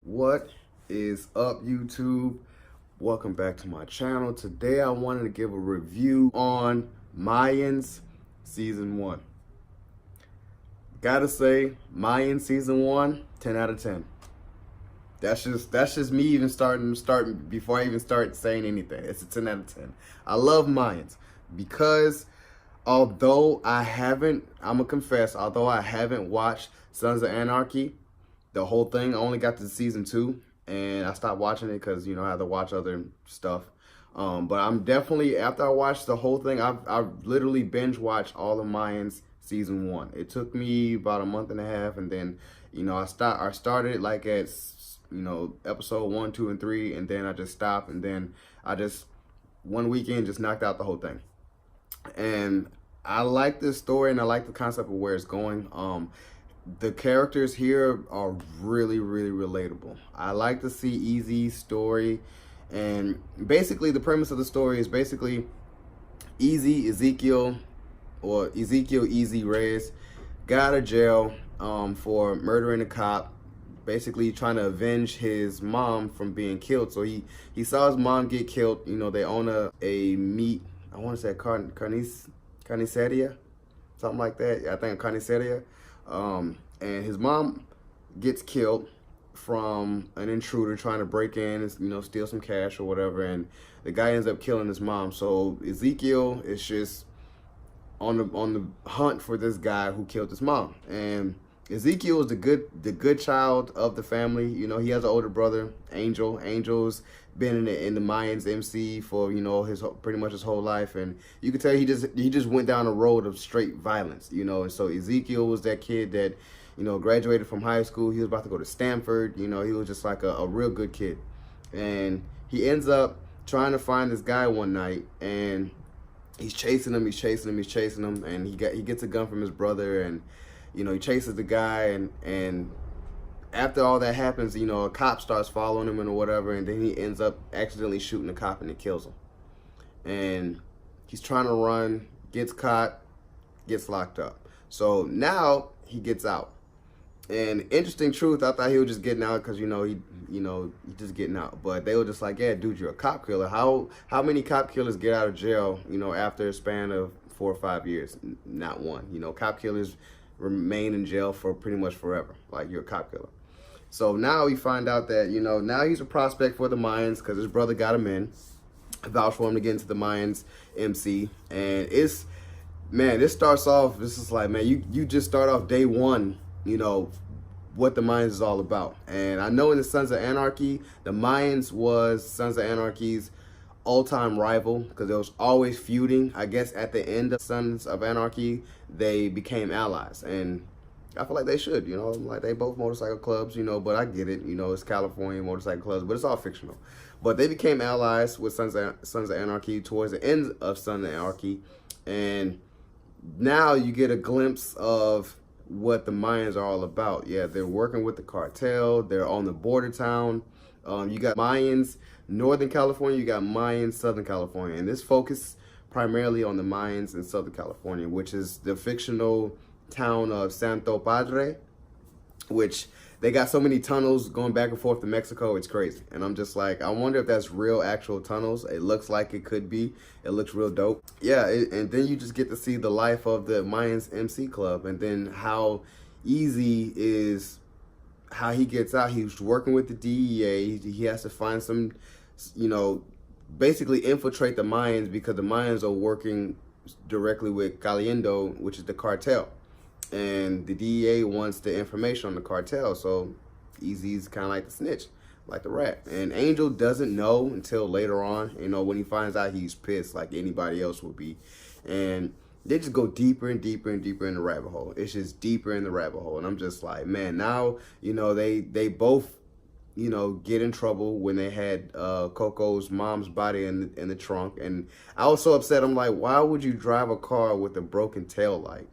What is up, YouTube? Welcome back to my channel. Today I wanted to give a review on Mayans season 1. Gotta say, Mayans season 1, 10 out of 10. That's just me even starting before I even start saying anything. It's a 10 out of 10. I love Mayans because although I'm gonna confess, although I haven't watched Sons of Anarchy, the whole thing, I only got to season 2, and I stopped watching it because, I had to watch other stuff. But I'm definitely, after I watched the whole thing, I've literally binge watched all of Mayans season 1. It took me about a month and a half, and then, I started like at, episode 1, 2, and 3, and then I just stopped, and then I just, one weekend, just knocked out the whole thing. And I like this story, and I like the concept of where it's going. The characters here are really, really relatable. I like to see Easy's story, and basically the premise of the story is basically Ezekiel Easy Reyes got out of jail for murdering a cop, basically trying to avenge his mom from being killed. So he saw his mom get killed. They own a meat, I want to say carniceria, something like that. I think carniceria. And his mom gets killed from an intruder trying to break in and, steal some cash or whatever, and the guy ends up killing his mom. So Ezekiel is just on the hunt for this guy who killed his mom. And Ezekiel is the good child of the family. He has an older brother, Angel. Angel's been in the Mayans MC for his pretty much his whole life, and you can tell he just went down a road of straight violence. And so Ezekiel was that kid that graduated from high school. He was about to go to Stanford. He was just like a real good kid, and he ends up trying to find this guy one night, and he's chasing him, and he gets a gun from his brother, and he chases the guy, and after all that happens, a cop starts following him and whatever, and then he ends up accidentally shooting the cop, and it kills him. And he's trying to run, gets caught, gets locked up. So now he gets out. And interesting truth, I thought he was just getting out because he just getting out. But they were just like, yeah, dude, you're a cop killer. How many cop killers get out of jail, after a span of 4 or 5 years? Not one. Cop killers remain in jail for pretty much forever. Like, you're a cop killer. So now we find out that, now he's a prospect for the Mayans because his brother got him in, vouched for him to get into the Mayans MC. And this starts off, this is like, man, you just start off day one, what the Mayans is all about. And I know in the Sons of Anarchy, the Mayans was Sons of Anarchy's all-time rival because they was always feuding. I guess at the end of Sons of Anarchy, they became allies, and I feel like they should, like they both motorcycle clubs, but I get it, it's California motorcycle clubs, but it's all fictional. But they became allies with Sons of Anarchy towards the end of Sons of Anarchy, and now you get a glimpse of what the Mayans are all about. Yeah, they're working with the cartel, they're on the border town. You got Mayans Northern California, you got Mayans Southern California, and this focus primarily on the Mayans in Southern California, which is the fictional town of Santo Padre, which they got so many tunnels going back and forth to Mexico, it's crazy. And I'm just like, I wonder if that's real actual tunnels. It looks like it could be. It looks real dope. Yeah, and then you just get to see the life of the Mayans MC Club, and then how Easy is, how he gets out. He's working with the DEA. He has to find some, basically infiltrate the Mayans because the Mayans are working directly with Caliendo, which is the cartel. And the DEA wants the information on the cartel, so Easy's kind of like the snitch, like the rat. And Angel doesn't know until later on, when he finds out, he's pissed like anybody else would be. And they just go deeper and deeper and deeper in the rabbit hole. It's just deeper in the rabbit hole. And I'm just like, man, now, they both, get in trouble when they had Coco's mom's body in the trunk. And I was so upset. I'm like, why would you drive a car with a broken tail light?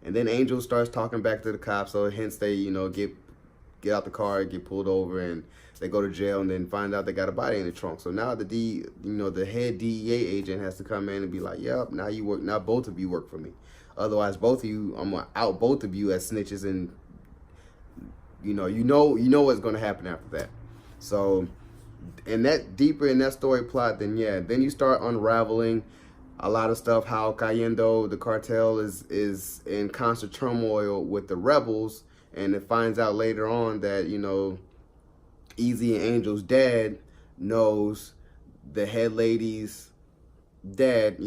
And then Angel starts talking back to the cops, so hence they, get out the car, get pulled over, and they go to jail, and then find out they got a body in the trunk. So now the head DEA agent has to come in and be like, yep, now both of you work for me. Otherwise, both of you, I'm gonna out both of you as snitches and you know what's going to happen after that. So, and that deeper in that story plot, then you start unraveling a lot of stuff. How Cayendo, the cartel, is in constant turmoil with the rebels, and it finds out later on that Easy and Angel's dad knows the head lady's dad,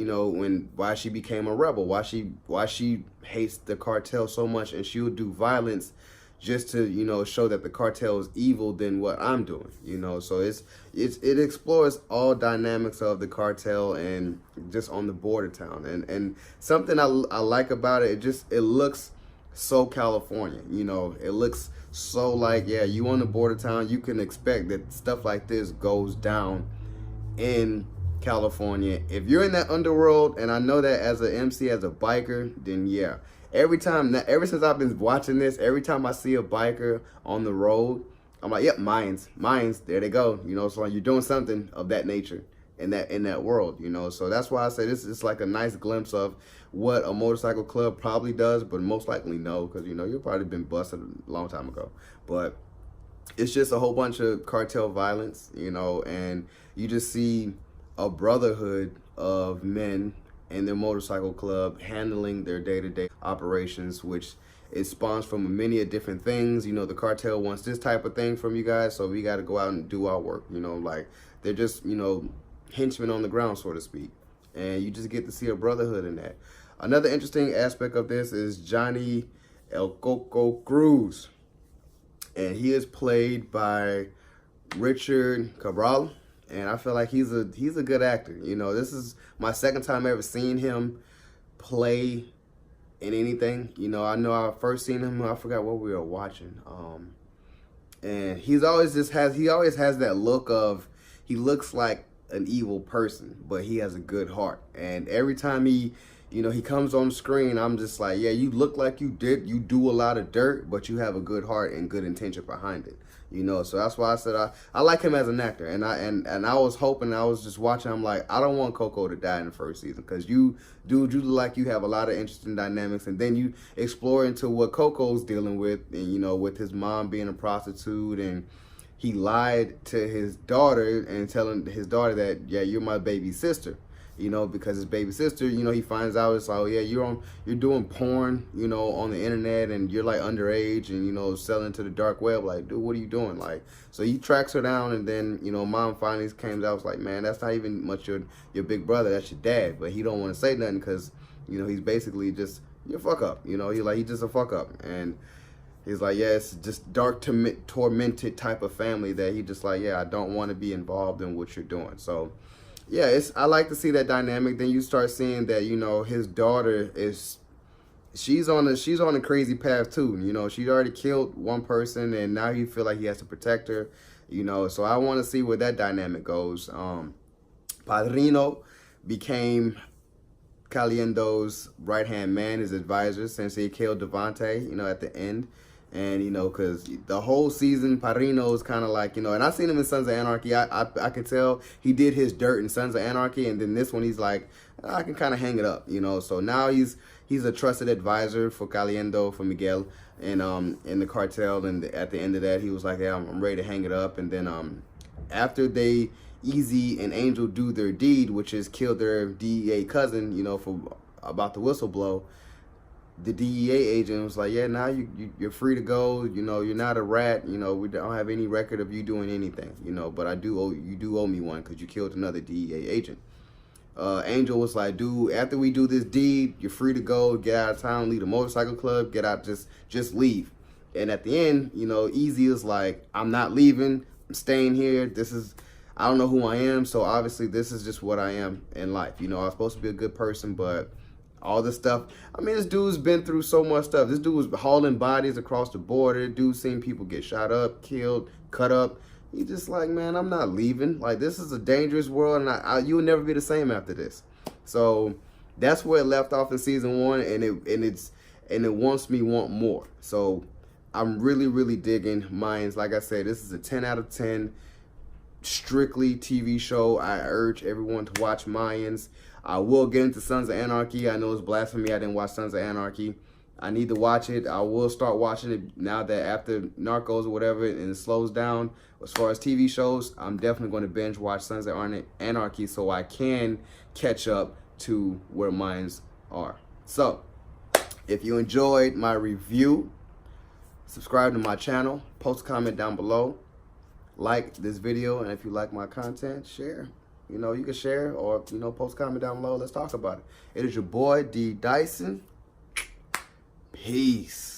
why she became a rebel, why she hates the cartel so much, and she would do violence just to show that the cartel is evil than what I'm doing. So it explores all dynamics of the cartel and just on the border town, and something I like about it, it looks so California. It looks so like, yeah, you on the border town, you can expect that stuff like this goes down in California. If you're in that underworld, and I know that as an MC, as a biker, then yeah. Ever since I've been watching this, every time I see a biker on the road, I'm like, yep, Mayans, there they go. So you're doing something of that nature in that world, So that's why I say this is like a nice glimpse of what a motorcycle club probably does, but most likely no, because you've probably been busted a long time ago. But it's just a whole bunch of cartel violence, and you just see a brotherhood of men in their motorcycle club handling their day-to-day operations, which it spawns from many different things. The cartel wants this type of thing from you guys, so we got to go out and do our work. Like they're just henchmen on the ground, so to speak, and you just get to see a brotherhood in that. Another interesting aspect of this is Johnny El Coco Cruz, and he is played by Richard Cabral, and I feel like he's a good actor. This is my second time ever seeing him play in anything. I know I first seen him, I forgot what we were watching. And he always has that look of, he looks like an evil person, but he has a good heart. And every time he comes on screen, I'm just like, yeah, you look like you do a lot of dirt, but you have a good heart and good intention behind it. So that's why I said I like him as an actor, and I was hoping, I was just watching, I'm like, I don't want Coco to die in the first season, because you look like you have a lot of interesting dynamics, and then you explore into what Coco's dealing with, and with his mom being a prostitute, and he lied to his daughter and telling his daughter that, yeah, you're my baby sister. Because his baby sister, he finds out, it's like, oh yeah, you're doing porn, on the internet, and you're like underage, and selling to the dark web. Like, dude, what are you doing? Like, so he tracks her down, and then mom finally came out, was like, man, that's not even much your big brother, that's your dad. But he don't want to say nothing, because he's basically just, you're a fuck up. He's just a fuck up, and he's like, yeah, it's just dark, tormented type of family that he just like, yeah, I don't want to be involved in what you're doing. So yeah, I like to see that dynamic. Then you start seeing that, his daughter she's on a crazy path too. She'd already killed one person, and now he feel like he has to protect her. So I want to see where that dynamic goes. Padrino became Caliendo's right-hand man, his advisor, since he killed Devante, at the end. And, because the whole season, Padrino is kind of like, and I seen him in Sons of Anarchy. I could tell he did his dirt in Sons of Anarchy. And then this one, he's like, I can kind of hang it up, So now he's a trusted advisor for Caliendo, for Miguel, and in the cartel. And at the end of that, he was like, yeah, I'm ready to hang it up. And then after Easy and Angel do their deed, which is kill their DEA cousin, for about the whistleblow, the DEA agent was like, yeah, now you're free to go. You're not a rat. We don't have any record of you doing anything. But you do owe me one, because you killed another DEA agent. Angel was like, dude, after we do this deed, you're free to go. Get out of town. Leave the motorcycle club. Get out. Just leave. And at the end, Easy is like, I'm not leaving. I'm staying here. I don't know who I am. So obviously, this is just what I am in life. I was supposed to be a good person, but all this stuff. I mean, this dude's been through so much stuff. This dude was hauling bodies across the border. Dude seen people get shot up, killed, cut up. He's just like, man, I'm not leaving. Like, this is a dangerous world, and you will never be the same after this. So that's where it left off in season 1, and it wants me want more. So I'm really, really digging Mayans. Like I said, this is a 10 out of 10 strictly TV show. I urge everyone to watch Mayans. I will get into Sons of Anarchy. I know it's blasphemy. I didn't watch Sons of Anarchy. I need to watch it. I will start watching it now that after Narcos or whatever and it slows down. As far as TV shows, I'm definitely going to binge watch Sons of Anarchy so I can catch up to where mines are. So, if you enjoyed my review, subscribe to my channel, post a comment down below, like this video, and if you like my content, share. You know, you can share or, you know, post a comment down below. Let's talk about it. It is your boy, D. Dyson. Peace.